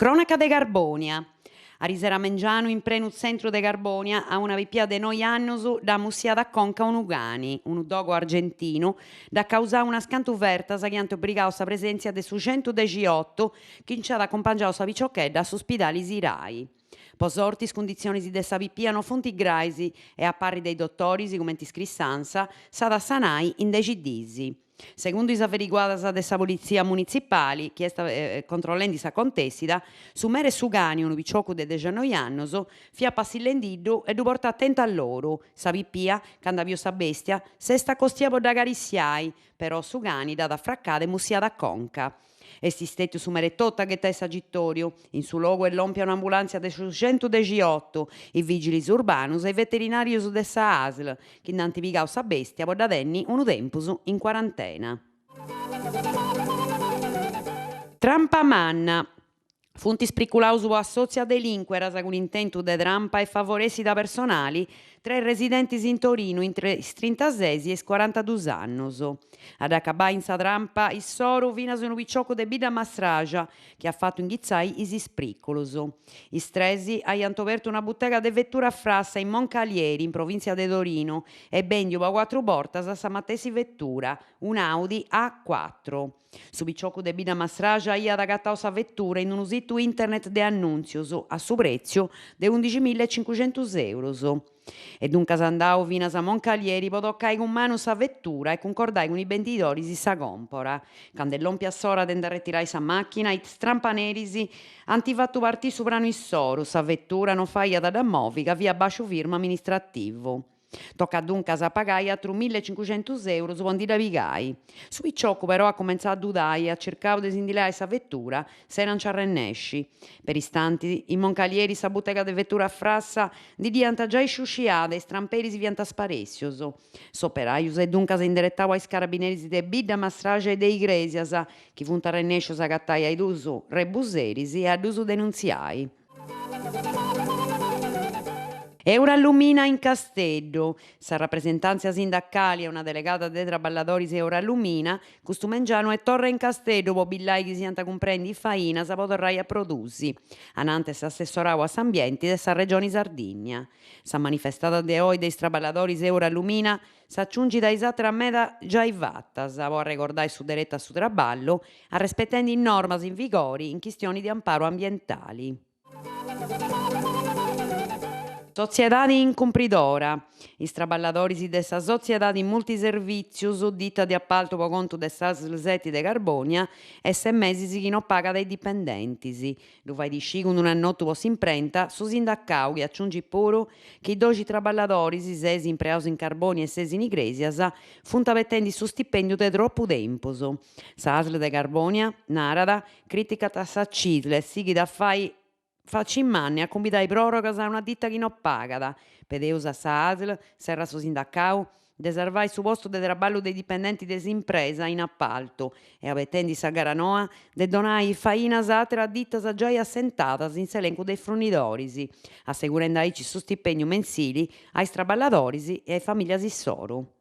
Cronaca de Garbonia. A Risera Mengianu, in pleno centro de Garbonia, a una vipia de noi annos da mussiada conca unugani, un dogo argentino, da causare una scantuverta che hanno obbligato la presenza de su 118 che ci ha accompagnato sa viciochedda all'ospedale Sirai. Posortis condizioni de sa vipia no fonti graisi e a pari dei dottori, come scrissanza, sa da sanai in decidisi. Secondo is averiguadas de sa polizia municipali, chi sta controllando sa contessida, su mere Sugani, un picciocco de 19 annos, fia passillendido e du porta attenta a loro. Sa vipia, canda vio sa bestia, se sta costiavo da garissiai, però Sugani da fraccade mussia da conca. Esti stetti su mere totta che è sagittorio, in su logo e l'ompia un'ambulanza de su 118, i vigili urbanus e i veterinari de sa ASL, che n'antivigau sa bestia, podadenni unu tempus in quarantena. Trampa manna. Funti spriculaus a sozia delinqueras con intento de trampa e favoresi da personali, tre residenti in Torino in 36 e 42 annos. Ad acabare in sa trampa il soro vinas un picciocco de bida mastraja che ha fatto inghizzai isi spriculus. I stresi hanno aperto una bottega de vettura frassa in Moncalieri, in provincia de Torino, e bendio a quattro portas a sa matesi vettura, un Audi A4. Su picciocco de bida mastraja ad agattau sa vettura in un sito internet de annunzios a su prezzo de 11.500 euros. E dunque andau fino a Moncalieri, potoccai con mano sa vettura e concordai con i venditori di sa compora. Quando l'ompia sora tende a ritirare sa macchina, i strampanerisi hanno fatto partire soprano il soro, sa vettura non faia da movica via bascio firma amministrativo. Tocca dunque a pagare altro 1.500 euro quando la pigai. Su picciocco però ha cominciato a dudare e a cercare di sindilare sa vettura se non ci arrennesci. Per istanti in Moncalieri sa bottega di vettura a frassa di dianta già isciusciata e stramperi si vianta sparessios. Soperaius e dunque si indirettava ai carabinieri de bidda mastrage e dei Iglesias che funt arrennescios a gattai ai dusu rebuseris e a dusu denunziai. Eurallumina in Casteddu. Sa rappresentanza sindacale e una delegata dei traballadoris Eurallumina, custumengiano e torre in Casteddu, pobillai che si anta comprendi faina, sa poterrai a prodursi. Anantes assessorau a s'ambienti de sa regione Sardigna. Sa manifestata de oi dei traballadoris Eurallumina s'aggiungi da isatra meda già fattas, a ricordare su diretta su traballo, a rispettando in normas in vigore in questioni di amparo ambientali. Sociedade incumpridora. Is traballadores de sa sociedade multiservizius, ditta di appalto po conto de sas Seti de Garbonia, e 6 mesi chi non paga dei dipendenti. Lu fai di sci con un annotto po s'imprenta, su sindacau che aggiungi pure che i 12 traballadores, 6 impreaus in Carbonia e 6 in Iglesias, funt bettendi su stipendio de troppo tempus. Sa ASL de Garbonia, narada, critica sa CISL, sighi da fai facimmanni a convidare prorogas a una ditta che non paga. Pedeus a sa ASL, serra su sindacau, de salvare su posto de traballo dei dipendenti desimpresa in appalto e avvetendi sa garanoa de donai fainas atre a dittas già assentatas in s'elenco dei fornidoris, assicurando aici su stipendio mensili ai traballadoris e ai famiglie issoro.